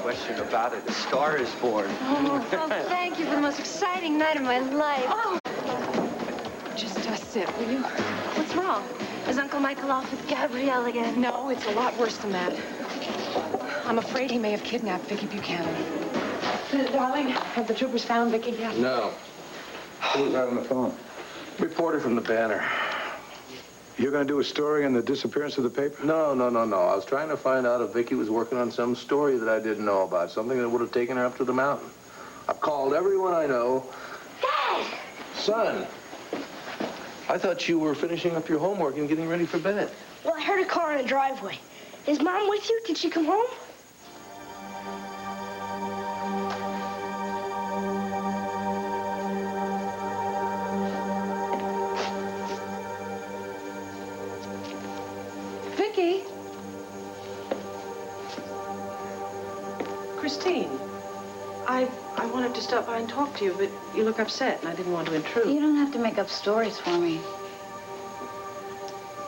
question about it. A star is born. Oh, well, thank you for the most exciting night of my life. Oh. Just sit, will you? What's wrong? Is Uncle Michael off with Gabrielle again? No, it's a lot worse than that. I'm afraid he may have kidnapped Viki Buchanan. Darling, have the troopers found Viki yet? No. Who's out on the phone? Reporter from the Banner. You're going to do a story on the disappearance of the paper? No. I was trying to find out if Viki was working on some story that I didn't know about, something that would have taken her up to the mountain. I've called everyone I know. Dad! Son, I thought you were finishing up your homework and getting ready for bed. Well, I heard a car in the driveway. Is Mom with you? Did she come home? Viki? Christine, I wanted to stop by and talk to you, but you look upset, and I didn't want to intrude. You don't have to make up stories for me.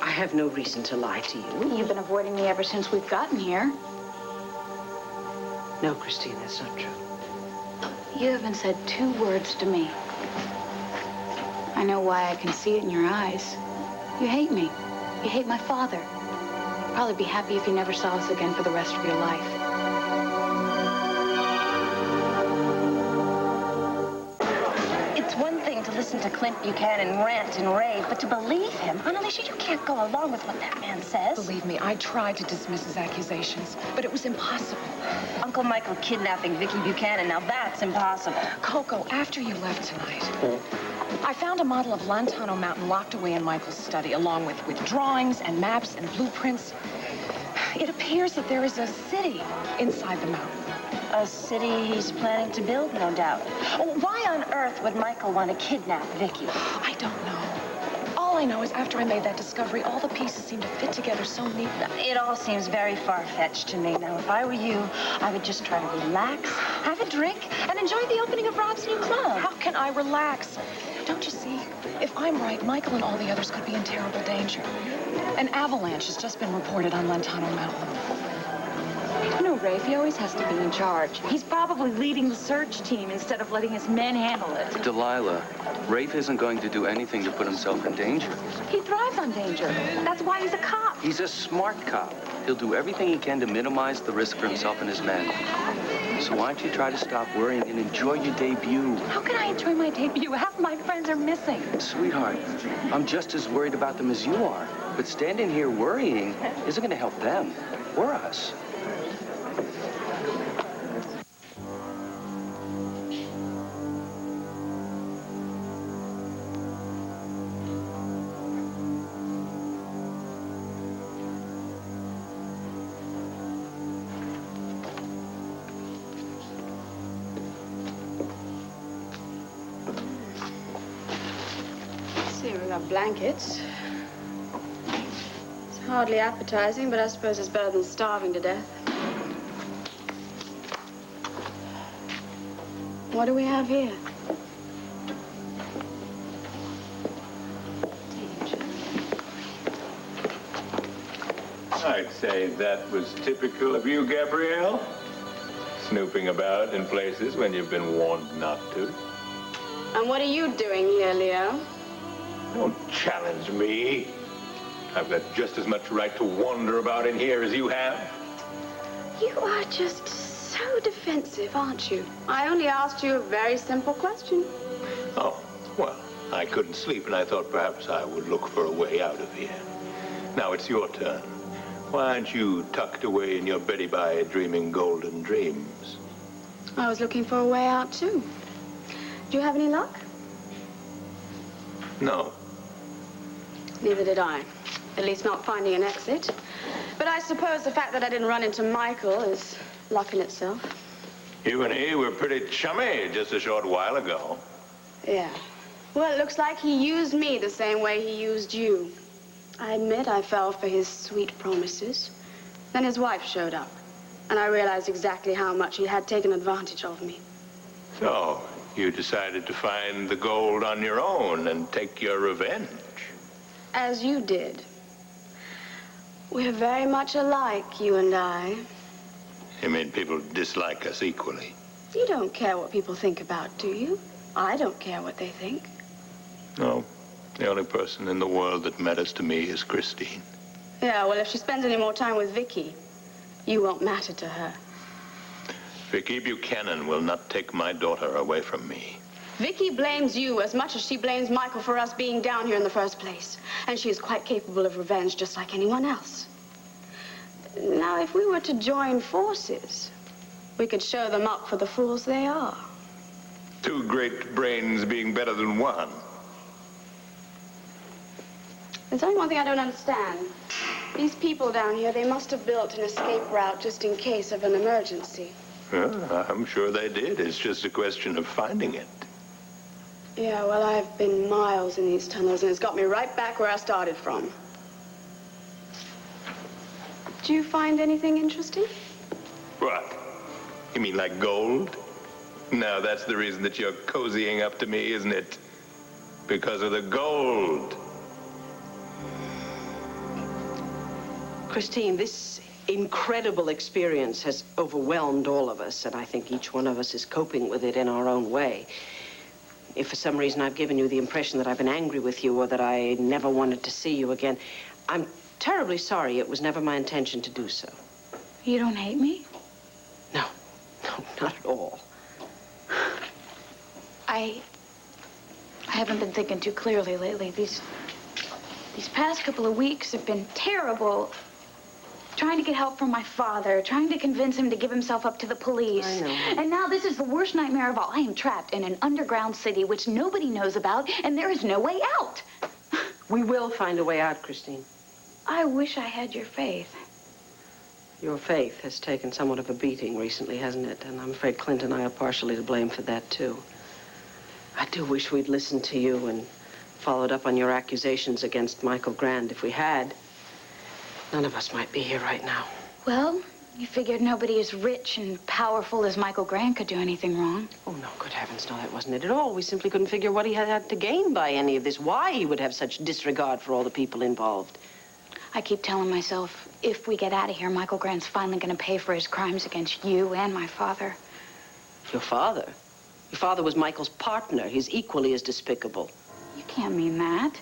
I have no reason to lie to you. You've been avoiding me ever since we've gotten here. No, Christine, that's not true. You haven't said 2 words to me. I know why. I can see it in your eyes. You hate me. You hate my father. You'd probably be happy if you never saw us again for the rest of your life. To listen to Clint Buchanan rant and rave, but to believe him, Alicia, you can't go along with what that man says. Believe me, I tried to dismiss his accusations, but it was impossible. Uncle Michael kidnapping Viki Buchanan, now that's impossible. Coco, after you left tonight, I found a model of Llantano Mountain locked away in Michael's study, along with drawings and maps and blueprints. It appears that there is a city inside the mountain. A city he's planning to build, no doubt. Why on earth would Michael want to kidnap Viki? I don't know. All I know is after I made that discovery, all the pieces seem to fit together so neatly. It all seems very far-fetched to me. Now, if I were you, I would just try to relax, have a drink, and enjoy the opening of Rob's new club. How can I relax? Don't you see? If I'm right, Michael and all the others could be in terrible danger. An avalanche has just been reported on Llantano Mountain. No, Rafe, he always has to be in charge. He's probably leading the search team instead of letting his men handle it. Delilah, Rafe isn't going to do anything to put himself in danger. He thrives on danger. That's why he's a cop. He's a smart cop. He'll do everything he can to minimize the risk for himself and his men. So why don't you try to stop worrying and enjoy your debut? How can I enjoy my debut? Half my friends are missing. Sweetheart, I'm just as worried about them as you are. But standing here worrying isn't going to help them or us. We got blankets. It's hardly appetizing, but I suppose it's better than starving to death. What do we have here? I'd say that was typical of you, Gabrielle. Snooping about in places when you've been warned not to. And what are you doing here, Leo? Don't challenge me. I've got just as much right to wander about in here as you have. You are just so defensive, aren't you? I only asked you a very simple question. Oh, well, I couldn't sleep, and I thought perhaps I would look for a way out of here. Now it's your turn. Why aren't you tucked away in your beddy by dreaming golden dreams? I was looking for a way out, too. Do you have any luck? No. Neither did I. At least not finding an exit. But I suppose the fact that I didn't run into Michael is luck in itself. You and he were pretty chummy just a short while ago. Yeah. Well, it looks like he used me the same way he used you. I admit I fell for his sweet promises. Then his wife showed up, and I realized exactly how much he had taken advantage of me. So, you decided to find the gold on your own and take your revenge. As you did. We're very much alike, you and I. You mean people dislike us equally? You don't care what people think about, do you? I don't care what they think. No. The only person in the world that matters to me is Christine. Yeah, well, if she spends any more time with Viki, you won't matter to her. Viki Buchanan will not take my daughter away from me. Viki blames you as much as she blames Michael for us being down here in the first place. And she is quite capable of revenge, just like anyone else. Now, if we were to join forces, we could show them up for the fools they are. Two great brains being better than one. There's only one thing I don't understand. These people down here, they must have built an escape route just in case of an emergency. Yeah, I'm sure they did. It's just a question of finding it. Yeah, well, I've been miles in these tunnels, and it's got me right back where I started from. Did you find anything interesting? What? You mean like gold? No, that's the reason that you're cozying up to me, isn't it? Because of the gold. Christine, this incredible experience has overwhelmed all of us, and I think each one of us is coping with it in our own way. If for some reason I've given you the impression that I've been angry with you or that I never wanted to see you again, I'm terribly sorry. It was never my intention to do so. You don't hate me? No, not at all. I haven't been thinking too clearly lately. These past couple of weeks have been terrible. Trying to get help from my father, trying to convince him to give himself up to the police. I know. And now this is the worst nightmare of all. I am trapped in an underground city which nobody knows about, and there is no way out. We will find a way out, Christine. I wish I had your faith. Your faith has taken somewhat of a beating recently, hasn't it? And I'm afraid Clint and I are partially to blame for that, too. I do wish we'd listened to you and followed up on your accusations against Michael Grand. If we had, none of us might be here right now. Well, you figured nobody as rich and powerful as Michael Grant could do anything wrong. Oh, no, good heavens, no, that wasn't it at all. We simply couldn't figure what he had to gain by any of this, why he would have such disregard for all the people involved. I keep telling myself, if we get out of here, Michael Grant's finally going to pay for his crimes against you and my father. Your father? Your father was Michael's partner. He's equally as despicable. You can't mean that.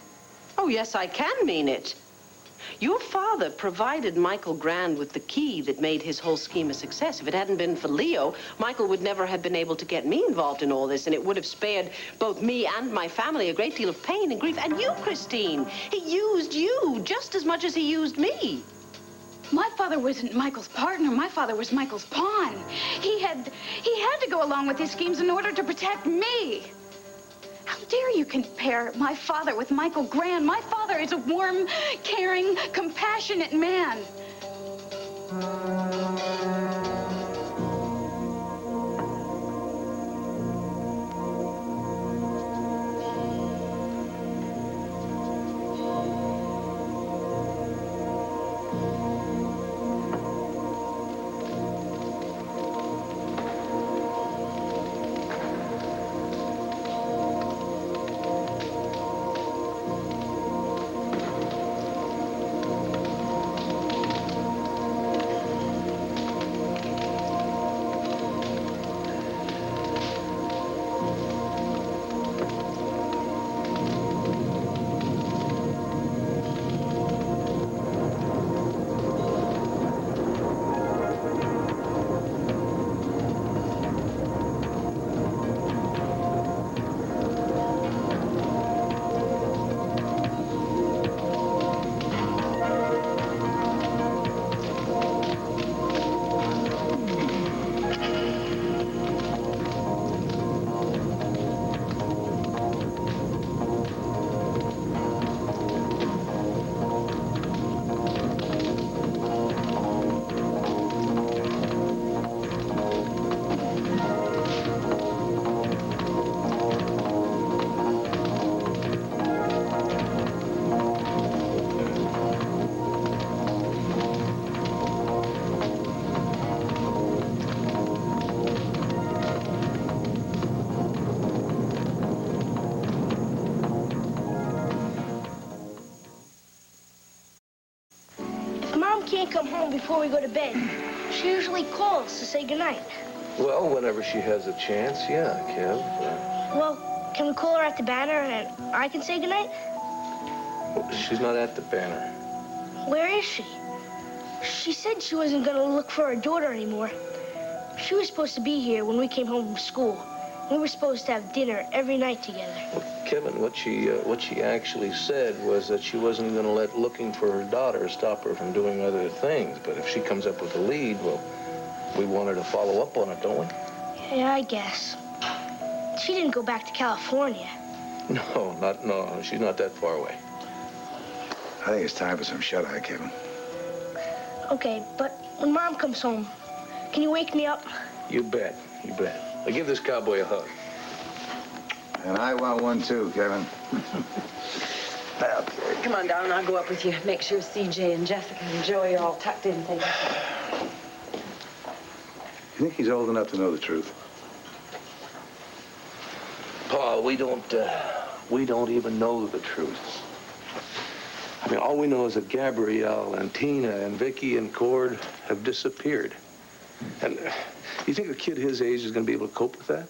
Oh, yes, I can mean it. Your father provided Michael Grand with the key that made his whole scheme a success. If it hadn't been for Leo, Michael would never have been able to get me involved in all this, and it would have spared both me and my family a great deal of pain and grief. And you, Christine, he used you just as much as he used me. My father wasn't Michael's partner. My father was Michael's pawn. He had to go along with his schemes in order to protect me. How dare you compare my father with Michael Grand? My father is a warm, caring, compassionate man. Mom can't come home before we go to bed. She usually calls to say goodnight. Well, whenever she has a chance, yeah, Kev. Well, can we call her at the Banner and I can say goodnight? She's not at the Banner. Where is she? She said she wasn't going to look for her daughter anymore. She was supposed to be here when we came home from school. We were supposed to have dinner every night together. Well, Kevin, what she actually said was that she wasn't going to let looking for her daughter stop her from doing other things. But if she comes up with a lead, well, we want her to follow up on it, don't we? Yeah, I guess. She didn't go back to California. No, she's not that far away. I think it's time for some shut-eye, Kevin. Okay, but when Mom comes home, can you wake me up? You bet. Now give this cowboy a hug. And I want one too, Kevin. Okay. Come on down, I'll go up with you. Make sure CJ and Jessica and Joey are all tucked in. Thank you. You think he's old enough to know the truth? Paul, we don't even know the truth. I mean, all we know is that Gabrielle and Tina and Viki and Cord have disappeared. And you think a kid his age is going to be able to cope with that?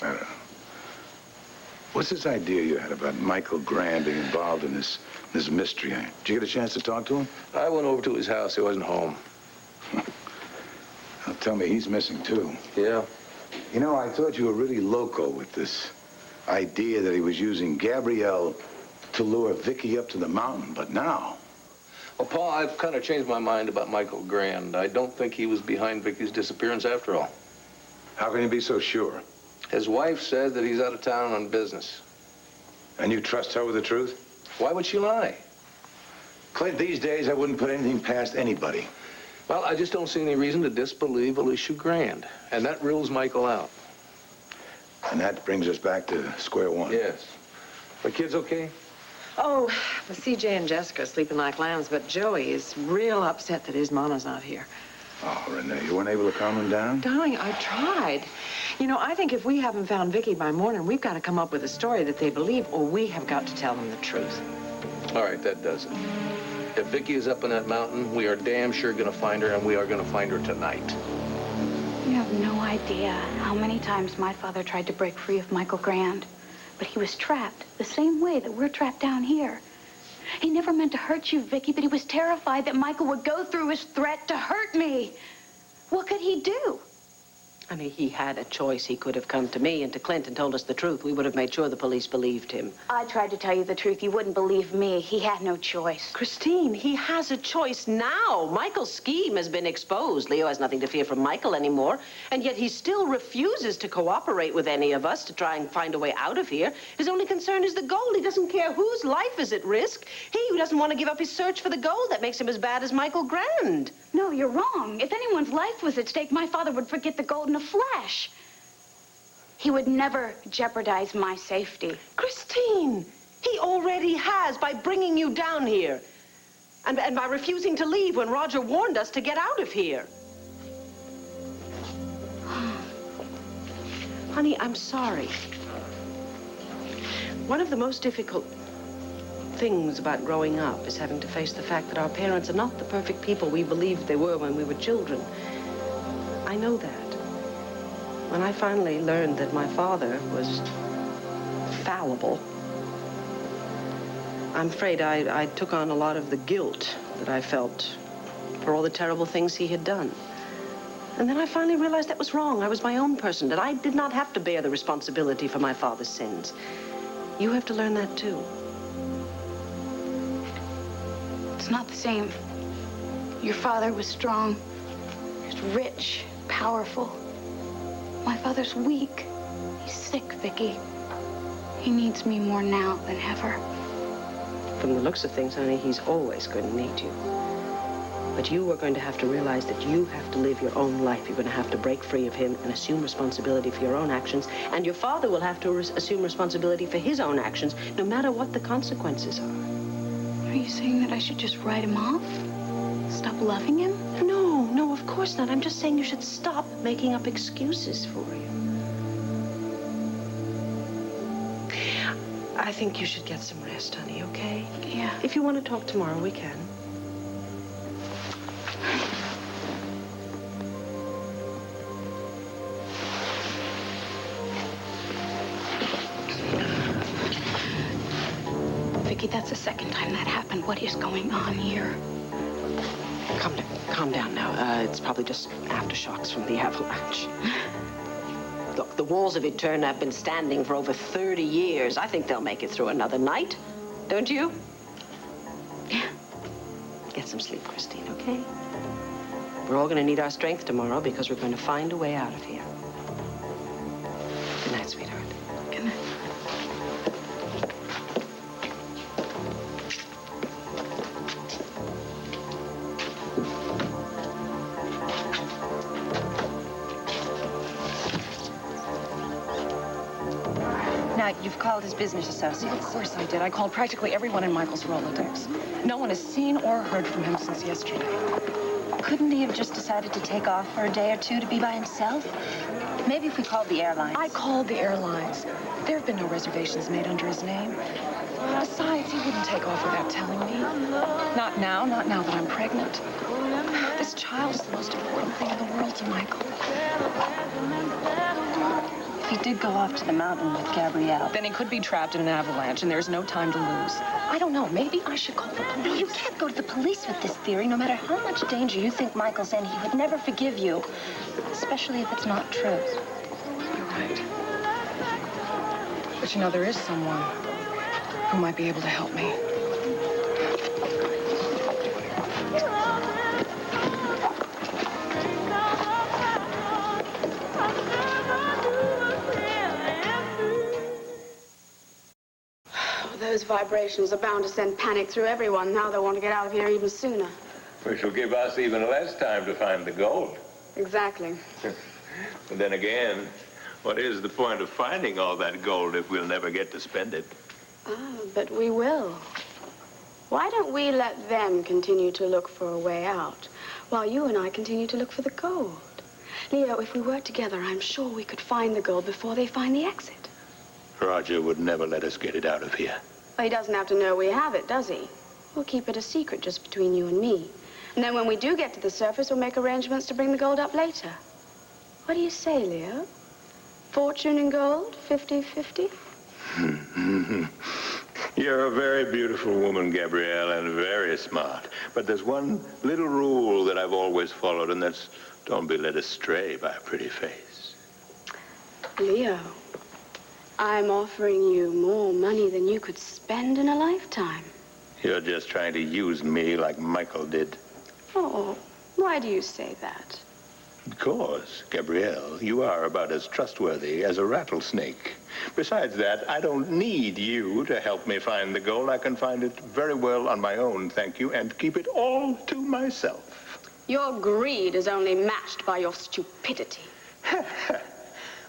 I don't know. What's this idea you had about Michael Grand being involved in this mystery? Did you get a chance to talk to him? I went over to his house. He wasn't home. Well, tell me, he's missing too. Yeah. You know, I thought you were really loco with this idea that he was using Gabrielle to lure Viki up to the mountain, but now... Well, Paul, I've kind of changed my mind about Michael Grand. I don't think he was behind Vicky's disappearance after all. How can you be so sure? His wife said that he's out of town on business. And you trust her with the truth? Why would she lie? Clint, these days I wouldn't put anything past anybody. Well, I just don't see any reason to disbelieve Alicia Grand. And that rules Michael out. And that brings us back to square one. Yes. The kid's okay? Oh, well, CJ and Jessica are sleeping like lambs, but Joey is real upset that his mama's not here. Oh, Renee, you weren't able to calm him down? Darling, I tried. You know, I think if we haven't found Viki by morning, we've got to come up with a story that they believe, or we have got to tell them the truth. All right, that does it. If Viki is up in that mountain, we are damn sure going to find her, and we are going to find her tonight. You have no idea how many times my father tried to break free of Michael Grand. But he was trapped the same way that we're trapped down here. He never meant to hurt you, Viki, but he was terrified that Michael would go through his threat to hurt me. What could he do? I mean, he had a choice. He could have come to me and to Clint and told us the truth. We would have made sure the police believed him. I tried to tell you the truth. You wouldn't believe me. He had no choice. Christine, he has a choice now. Michael's scheme has been exposed. Leo has nothing to fear from Michael anymore. And yet he still refuses to cooperate with any of us to try and find a way out of here. His only concern is the gold. He doesn't care whose life is at risk. He who doesn't want to give up his search for the gold, that makes him as bad as Michael Grand. No, you're wrong. If anyone's life was at stake, my father would forget the gold in a flash. He would never jeopardize my safety. Christine, he already has by bringing you down here. And by refusing to leave when Roger warned us to get out of here. Honey, I'm sorry. One of the most difficult things about growing up is having to face the fact that our parents are not the perfect people we believed they were when we were children. I know that. When I finally learned that my father was fallible, I'm afraid I took on a lot of the guilt that I felt for all the terrible things he had done. And then I finally realized that was wrong. I was my own person, that I did not have to bear the responsibility for my father's sins. You have to learn that too. It's not the same. Your father was strong. He was rich, powerful. My father's weak. He's sick, Viki. He needs me more now than ever. From the looks of things, honey, he's always going to need you. But you are going to have to realize that you have to live your own life. You're going to have to break free of him and assume responsibility for your own actions. And your father will have to assume responsibility for his own actions, no matter what the consequences are. Are you saying that I should just write him off? Stop loving him? No, of course not. I'm just saying you should stop making up excuses for him. I think you should get some rest, honey, okay? Yeah. If you want to talk tomorrow, we can. Viki, that's the second time that happened. What is going on here? Calm down now. It's probably just aftershocks from the avalanche. Look, the walls of Eterna have been standing for over 30 years. I think they'll make it through another night. Don't you? Yeah. Get some sleep, Christine, okay? We're all going to need our strength tomorrow because we're going to find a way out of here. Good night, sweetheart. Good night. Now, you've called his business associates. Of course I did. I called practically everyone in Michael's Rolodex. No one has seen or heard from him since yesterday. Couldn't he have just decided to take off for a day or two to be by himself? Maybe if we called the airlines. I called the airlines. There have been no reservations made under his name. Besides, he wouldn't take off without telling me. Not now that I'm pregnant. This child is the most important thing in the world to Michael. If he did go off to the mountain with Gabrielle. Then he could be trapped in an avalanche, and there's no time to lose. I don't know. Maybe I should call the No, police. you can't go to the police with this theory. No matter how much danger you think Michael's in, he would never forgive you. Especially if it's not true. You're right. But you know, there is someone who might be able to help me. Those vibrations are bound to send panic through everyone. Now they want to get out of here even sooner. Which will give us even less time to find the gold. Exactly. But then again, what is the point of finding all that gold if we'll never get to spend it? But we will. Why don't we let them continue to look for a way out, while you and I continue to look for the gold? Leo, if we work together, I'm sure we could find the gold before they find the exit. Roger would never let us get it out of here. Well, he doesn't have to know we have it, does he? We'll keep it a secret just between you and me. And then when we do get to the surface, we'll make arrangements to bring the gold up later. What do you say, Leo? Fortune in gold, 50-50? You're a very beautiful woman, Gabrielle, and very smart. But there's one little rule that I've always followed, and that's don't be led astray by a pretty face. Leo, I'm offering you more money than you could spend in a lifetime. You're just trying to use me like Michael did. Oh, why do you say that? Because, Gabrielle, you are about as trustworthy as a rattlesnake. Besides that, I don't need you to help me find the gold. I can find it very well on my own, thank you, and keep it all to myself. Your greed is only matched by your stupidity.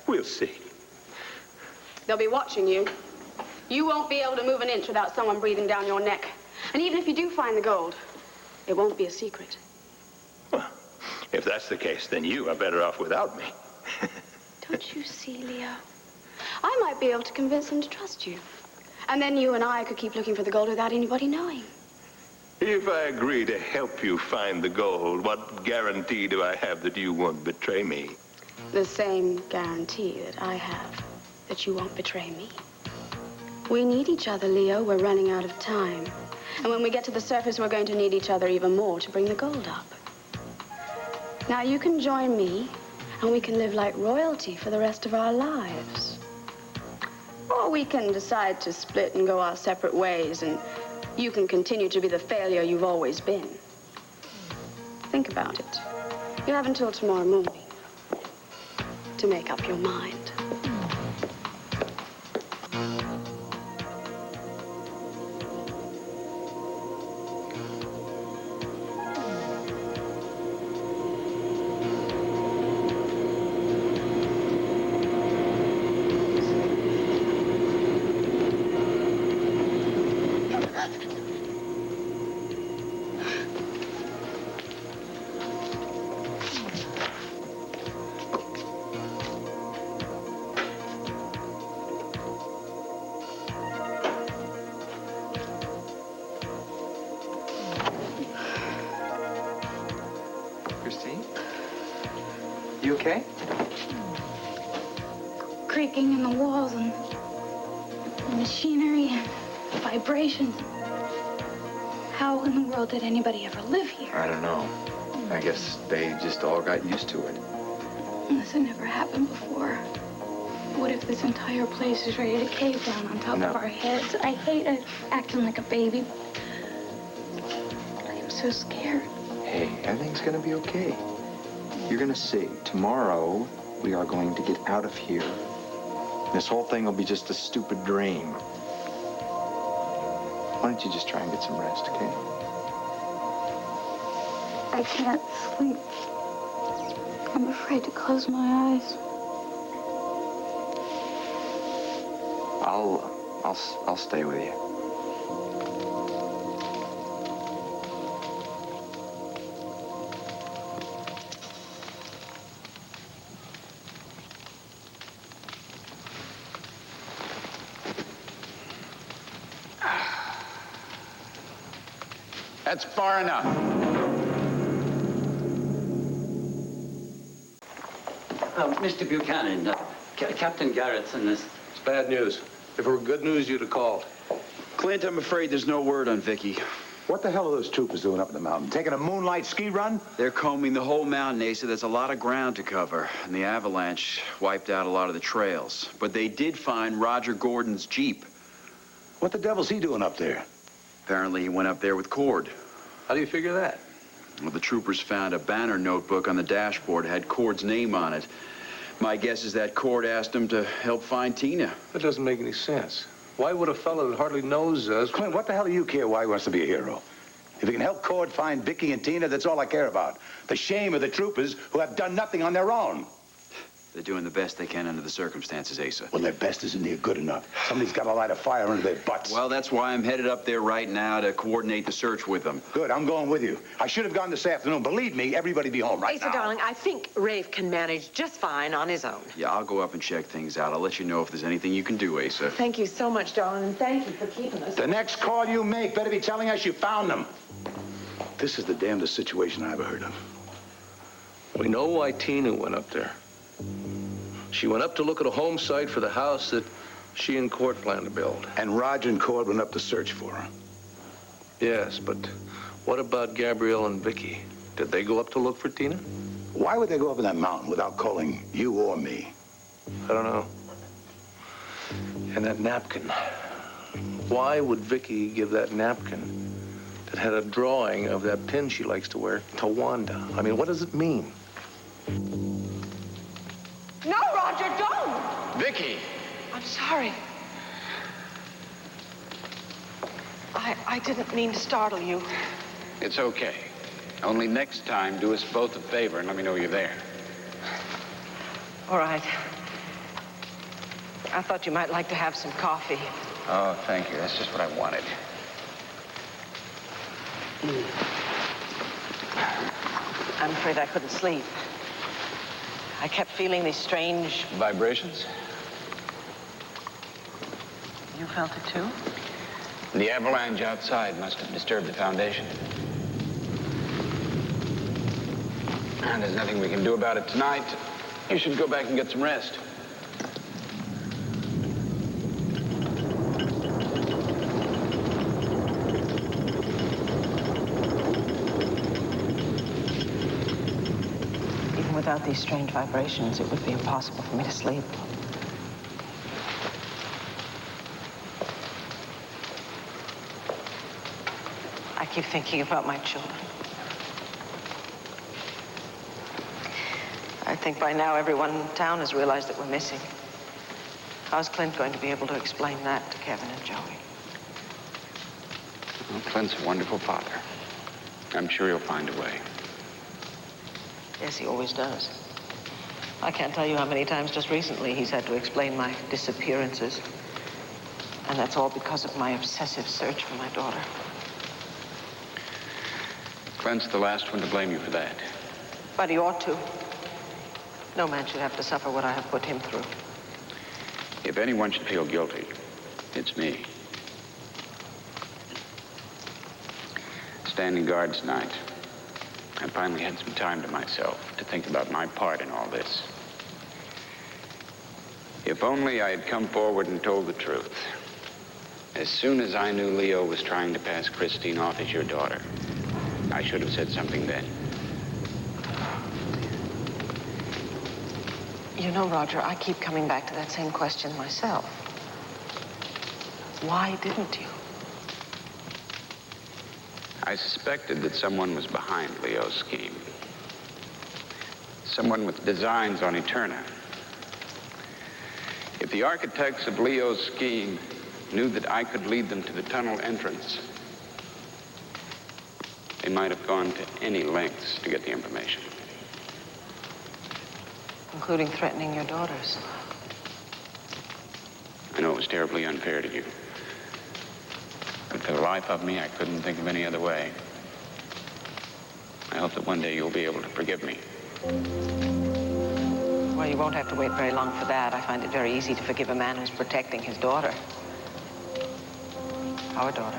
We'll see. They'll be watching you. You won't be able to move an inch without someone breathing down your neck. And even if you do find the gold, it won't be a secret. Well, if that's the case, then you are better off without me. Don't you see, Leo? I might be able to convince them to trust you. And then you and I could keep looking for the gold without anybody knowing. If I agree to help you find the gold, what guarantee do I have that you won't betray me? The same guarantee that I have that you won't betray me. We need each other, Leo. We're running out of time. And when we get to the surface, we're going to need each other even more to bring the gold up. Now, you can join me, and we can live like royalty for the rest of our lives. Or we can decide to split and go our separate ways, and you can continue to be the failure you've always been. Think about it. You have until tomorrow morning to make up your mind. Christine? You okay? Creaking in the walls and machinery. Vibrations. How in the world did anybody ever live here? I don't know. I guess they just all got used to it. This had never happened before. What if this entire place is ready to cave down on top of our heads? I hate it, acting like a baby. I am so scared. Hey, everything's gonna be okay. You're gonna see. Tomorrow, we are going to get out of here. This whole thing will be just a stupid dream. Why don't you just try and get some rest, okay? I can't sleep. I'm afraid to close my eyes. I'll stay with you. That's far enough. Mr. Buchanan, Captain Garrettson is... It's bad news. If it were good news, you'd have called. Clint, I'm afraid there's no word on Viki. What the hell are those troopers doing up in the mountain? Taking a moonlight ski run? They're combing the whole mountain, Asa. There's a lot of ground to cover, and the avalanche wiped out a lot of the trails. But they did find Roger Gordon's Jeep. What the devil's he doing up there? Apparently he went up there with Cord. How do you figure that? Well, the troopers found a banner notebook on the dashboard. It had Cord's name on it. My guess is that Cord asked him to help find Tina. That doesn't make any sense. Why would a fellow that hardly knows us... Clint, what the hell do you care why he wants to be a hero? If he can help Cord find Viki and Tina, that's all I care about. The shame of the troopers who have done nothing on their own. They're doing the best they can under the circumstances, Asa. Well, their best isn't near good enough. Somebody's got to light a fire under their butts. Well, that's why I'm headed up there right now to coordinate the search with them. Good, I'm going with you. I should have gone this afternoon. Believe me, everybody be home right now. Asa, darling, I think Rafe can manage just fine on his own. Yeah, I'll go up and check things out. I'll let you know if there's anything you can do, Asa. Thank you so much, darling, and thank you for keeping us. The next call you make better be telling us you found them. This is the damnedest situation I ever heard of. We know why Tina went up there. She went up to look at a home site for the house that she and Cord plan to build. And Roger and Cord went up to search for her. Yes, but what about Gabrielle and Viki? Did they go up to look for Tina? Why would they go up in that mountain without calling you or me? I don't know. And that napkin. Why would Viki give that napkin that had a drawing of that pin she likes to wear to Wanda? I mean, what does it mean? No, Roger, don't! Viki! I'm sorry. I didn't mean to startle you. It's okay. Only next time, do us both a favor and let me know you're there. All right. I thought you might like to have some coffee. Oh, thank you. That's just what I wanted. I'm afraid I couldn't sleep. I kept feeling these strange... Vibrations? You felt it too? The avalanche outside must have disturbed the foundation. And there's nothing we can do about it tonight. You should go back and get some rest. Even without these strange vibrations, it would be impossible for me to sleep. I keep thinking about my children. I think by now everyone in town has realized that we're missing. How's Clint going to be able to explain that to Kevin and Joey? Well, Clint's a wonderful father. I'm sure he'll find a way. Yes, he always does. I can't tell you how many times just recently he's had to explain my disappearances. And that's all because of my obsessive search for my daughter. Clint's the last one to blame you for that. But he ought to. No man should have to suffer what I have put him through. If anyone should feel guilty, it's me. Standing guard tonight, I finally had some time to myself to think about my part in all this. If only I had come forward and told the truth. As soon as I knew Leo was trying to pass Christine off as your daughter, I should have said something then. You know, Roger, I keep coming back to that same question myself. Why didn't you? I suspected that someone was behind Leo's scheme. Someone with designs on Eterna. If the architects of Leo's scheme knew that I could lead them to the tunnel entrance, they might have gone to any lengths to get the information. Including threatening your daughters. I know it was terribly unfair to you. But for the life of me, I couldn't think of any other way. I hope that one day you'll be able to forgive me. Well, you won't have to wait very long for that. I find it very easy to forgive a man who's protecting his daughter. Our daughter.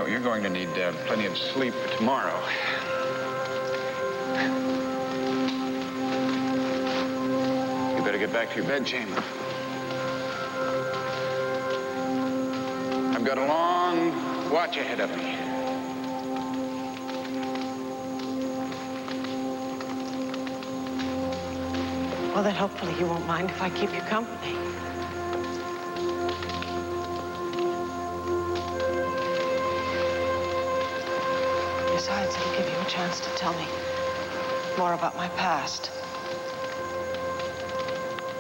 You're going to need plenty of sleep for tomorrow. You better get back to your bedchamber. I've got a long watch ahead of me. Well, then hopefully you won't mind if I keep you company. Besides, it'll give you a chance to tell me more about my past.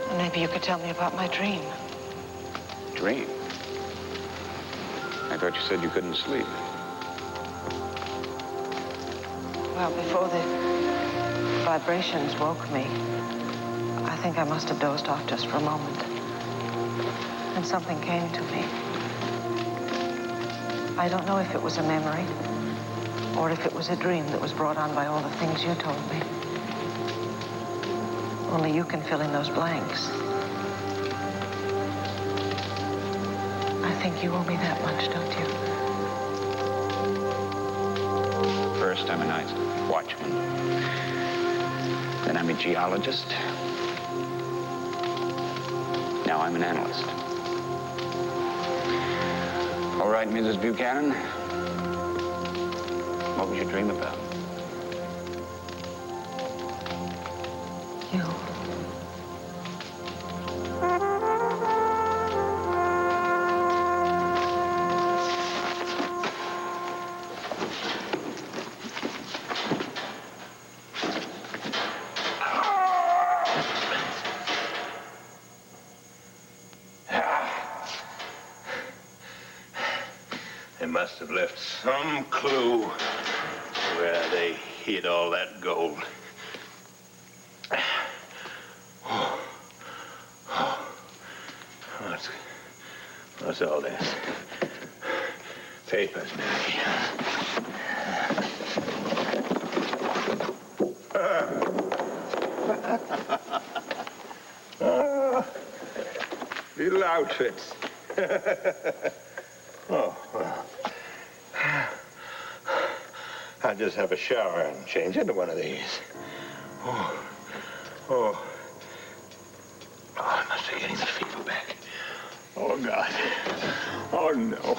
And maybe you could tell me about my dream. Dream? I thought you said you couldn't sleep. Well, before the vibrations woke me, I think I must have dozed off just for a moment. And something came to me. I don't know if it was a memory or if it was a dream that was brought on by all the things you told me. Only you can fill in those blanks. I think you owe me that much, don't you? First, I'm a night watchman. Then I'm a geologist. Now I'm an analyst. All right, Mrs. Buchanan. What was your dream about? You. They must have left some clue where they hid all that gold. What's all this? Papers, maybe. Little outfits. Oh, well. I'll just have a shower and change into one of these. Oh, I must be getting the fever back. Oh, God. Oh, no.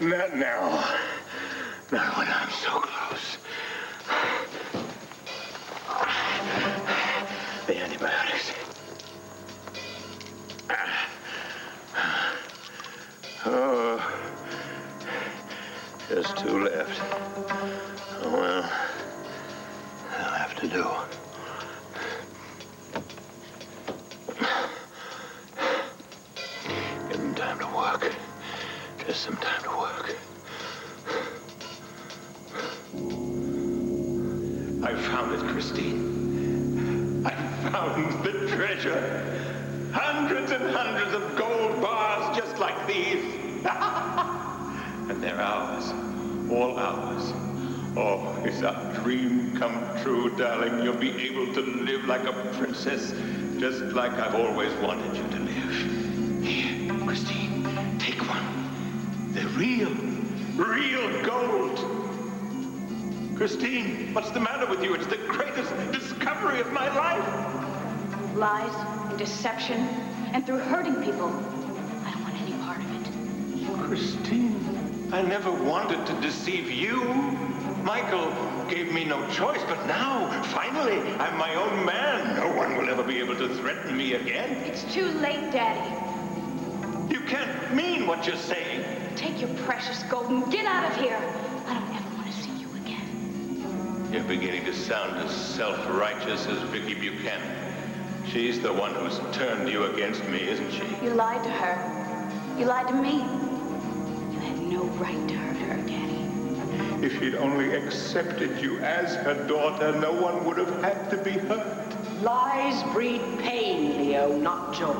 Not now. Not when I'm so close. The antibiotics. Oh, just 2 left. Oh, well, that'll have to do. Give them time to work. Just some time to work. I found it, Christine. I found the treasure. Hundreds and hundreds of gold bars just like these. And they're ours. All ours. Oh, is our dream come true, darling? You'll be able to live like a princess, just like I've always wanted you to live. Here, Christine, take one. real gold. Christine, what's the matter with you? It's the greatest discovery of my life. Lies and deception, and through hurting people. I don't want any part of it. Christine, I never wanted to deceive you. Michael gave me no choice, but now, finally, I'm my own man. No one will ever be able to threaten me again. It's too late, Daddy. You can't mean what you're saying. Take your precious gold and get out of here. I don't ever want to see you again. You're beginning to sound as self-righteous as Viki Buchanan. She's the one who's turned you against me, isn't she? You lied to her. You lied to me. You had no right to hurt her, Daddy. If she'd only accepted you as her daughter, no one would have had to be hurt. Lies breed pain, Leo, not joy.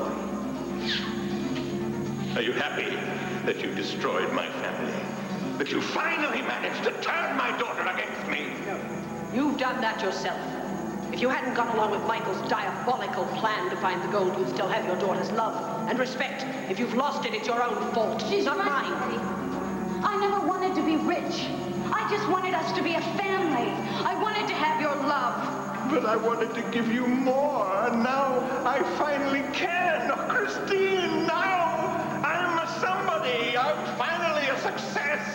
Are you happy that you destroyed my family? That you finally managed to turn my daughter against me? No. You've done that yourself. If you hadn't gone along with Michael's diabolical plan to find the gold, you'd still have your daughter's love and respect. If you've lost it, it's your own fault. She's not right, mine. Daddy. I never wanted to be rich. I just wanted us to be a family. I wanted to have your love. But I wanted to give you more. Now I finally can. Oh, Christine, now I'm a somebody. I'm finally a success.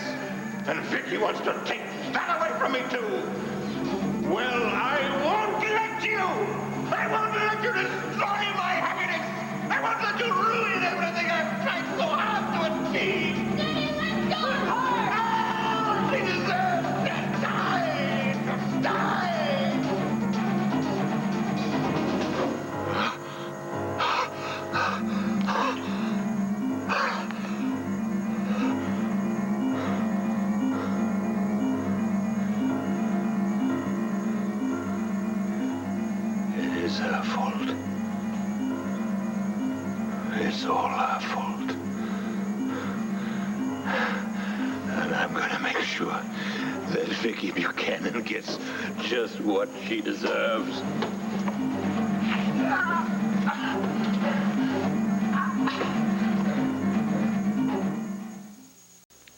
And Viki wants to take that away from me, too. Well, I won't let you. I won't let you destroy my happiness. I won't let you ruin everything I've tried so hard to achieve. Daddy, let go of her. She deserves to die. To die. It is her fault. It's all her fault. And I'm gonna make sure that Viki Buchanan gets just what she deserves.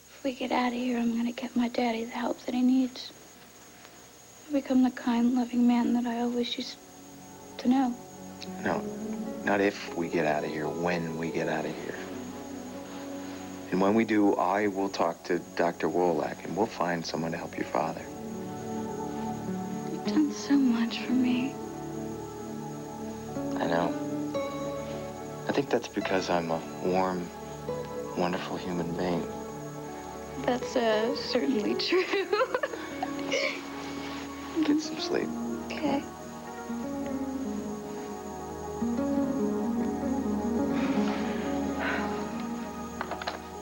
If we get out of here, I'm gonna get my daddy the help that he needs. I'll become the kind, loving man that I always used to know. No, not if we get out of here, when we get out of here. And when we do, I will talk to Dr. Wolak, and we'll find someone to help your father. You've done so much for me. I know. I think that's because I'm a warm, wonderful human being. That's certainly true. Get some sleep. Okay.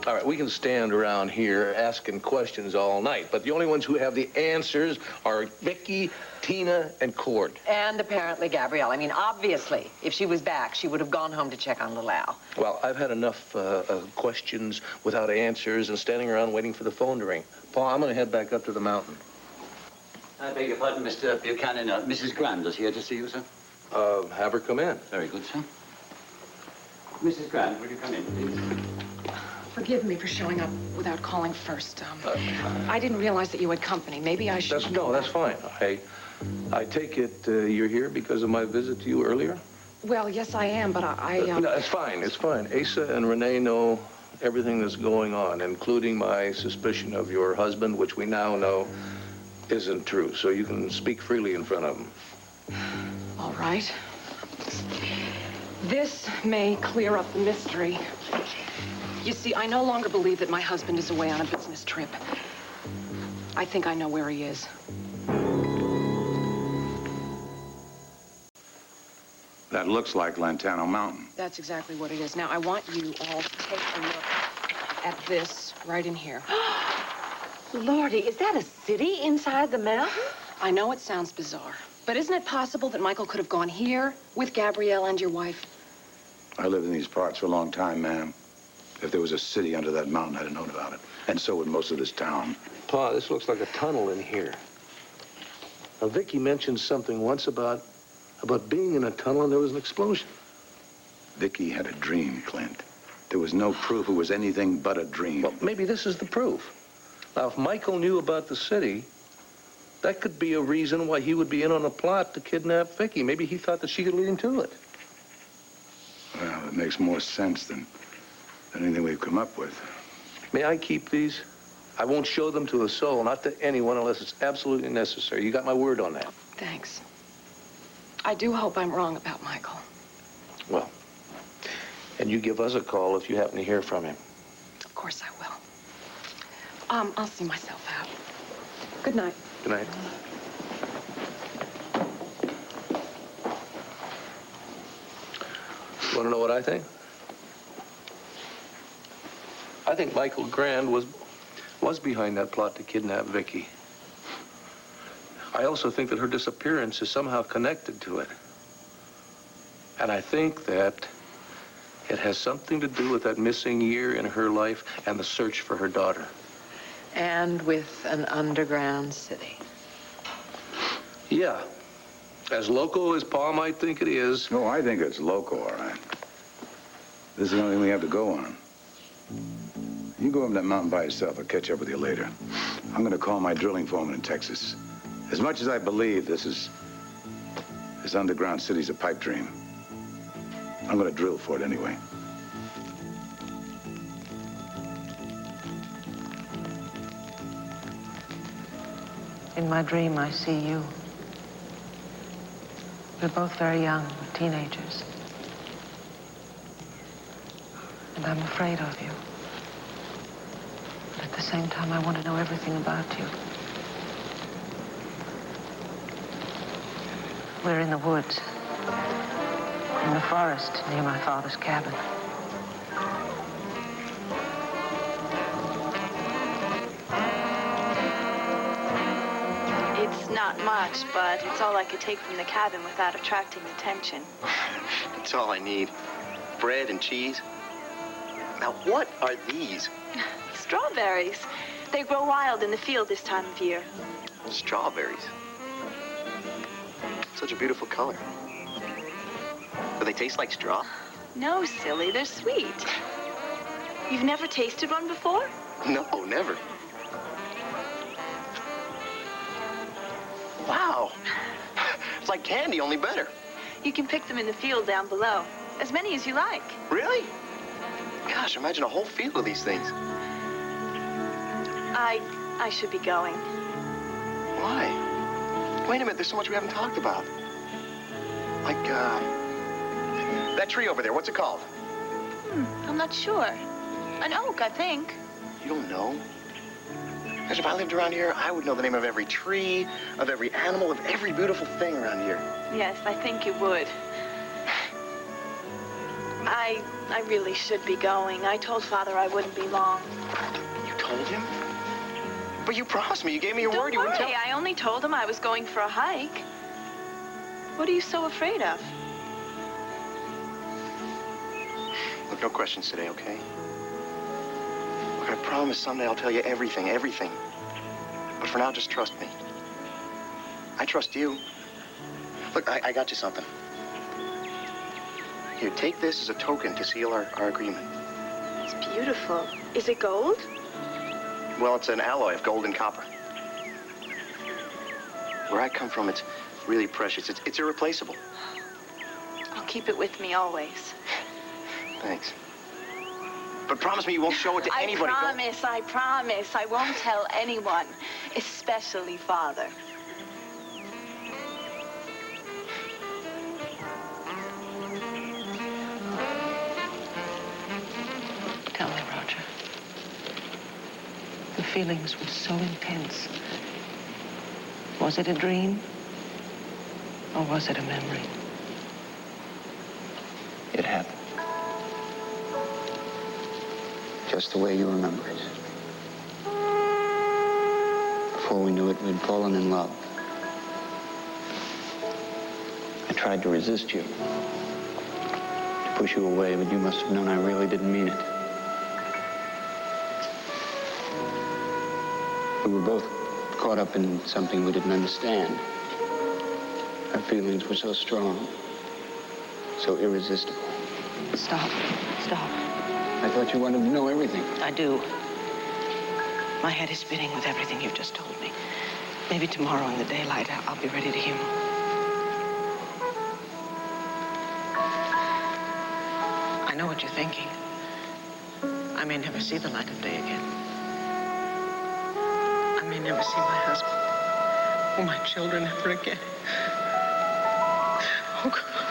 All right, we can stand around here asking questions all night, but the only ones who have the answers are Viki, Tina, and Cord. And apparently Gabrielle. I mean, obviously, if she was back, she would have gone home to check on little Al. Well, I've had enough questions without answers and standing around waiting for the phone to ring. Paul, I'm going to head back up to the mountain. I beg your pardon, Mr. Buchanan. Mrs. Grand is here to see you, sir. Have her come in. Very good, sir. Mrs. Grand, will you come in, please? Forgive me for showing up without calling first. I didn't realize that you had company. Maybe I should... That's fine. I take it you're here because of my visit to you earlier? Well, yes, I am, but No, it's fine. It's fine. Asa and Renee know everything that's going on, including my suspicion of your husband, which we now know isn't true. So you can speak freely in front of them. All right. This may clear up the mystery. You see, I no longer believe that my husband is away on a business trip. I think I know where he is. That looks like Llantano Mountain. That's exactly what it is. Now, I want you all to take a look at this right in here. Lordy, is that a city inside the mountain? I know it sounds bizarre, but isn't it possible that Michael could have gone here with Gabrielle and your wife? I lived in these parts for a long time, ma'am. If there was a city under that mountain, I'd have known about it. And so would most of this town. Pa, this looks like a tunnel in here. Now, Viki mentioned something once about being in a tunnel and there was an explosion. Viki had a dream, Clint. There was no proof it was anything but a dream. Well, maybe this is the proof. Now, if Michael knew about the city, that could be a reason why he would be in on a plot to kidnap Viki. Maybe he thought that she could lead him to it. Well, it makes more sense than anything we've come up with. May I keep these? I won't show them to a soul, not to anyone, unless it's absolutely necessary. You got my word on that. Thanks. I do hope I'm wrong about Michael. Well, and you give us a call if you happen to hear from him. Of course I will. I'll see myself out. Good night. Good night. You want to know what I think? I think Michael Grand was behind that plot to kidnap Viki. I also think that her disappearance is somehow connected to it. And I think that it has something to do with that missing year in her life and the search for her daughter. And with an underground city. Yeah. As local as Pa might think it is. No, I think it's local, all right. This is the only thing we have to go on. You go up that mountain by yourself. I'll catch up with you later. I'm going to call my drilling foreman in Texas. As much as I believe this underground city's a pipe dream, I'm going to drill for it anyway. In my dream, I see you. You're both very young, teenagers. And I'm afraid of you. But at the same time, I want to know everything about you. We're in the woods, in the forest near my father's cabin. It's not much, but it's all I could take from the cabin without attracting attention. It's all I need. Bread and cheese. Now, what are these? Strawberries. They grow wild in the field this time of year. Strawberries. Such a beautiful color. Do they taste like straw? No, silly, they're sweet. You've never tasted one before? No, never. Wow. It's like candy, only better. You can pick them in the field down below. As many as you like. Really? Gosh, imagine a whole field of these things. I should be going. Why? Wait a minute, there's so much we haven't talked about. Like, that tree over there, what's it called? I'm not sure. An oak, I think. You don't know? Because if I lived around here, I would know the name of every tree, of every animal, of every beautiful thing around here. Yes, I think you would. I really should be going. I told Father I wouldn't be long. You told him? But you promised me. You gave me your word. You wouldn't tell. I only told him I was going for a hike. What are you so afraid of? Look, no questions today, okay? Look, I promise someday I'll tell you everything, everything. But for now, just trust me. I trust you. Look, I got you something. Here, take this as a token to seal our agreement. It's beautiful. Is it gold? Well, it's an alloy of gold and copper. Where I come from, it's really precious. It's irreplaceable. I'll keep it with me always. Thanks. But promise me you won't show it to anybody. I promise. I won't tell anyone, especially Father. Tell me, Roger. The feelings were so intense. Was it a dream? Or was it a memory? It happened. Just the way you remember it. Before we knew it, we'd fallen in love. I tried to resist you. To push you away, but you must have known I really didn't mean it. We were both caught up in something we didn't understand. Our feelings were so strong, so irresistible. Stop. Stop. I I thought you wanted to know everything. I do. My head is spinning with everything you've just told me. Maybe tomorrow in the daylight, I'll be ready to hear more. I know what you're thinking. I may never see the light of day again. I may never see my husband or my children ever again. Oh, God.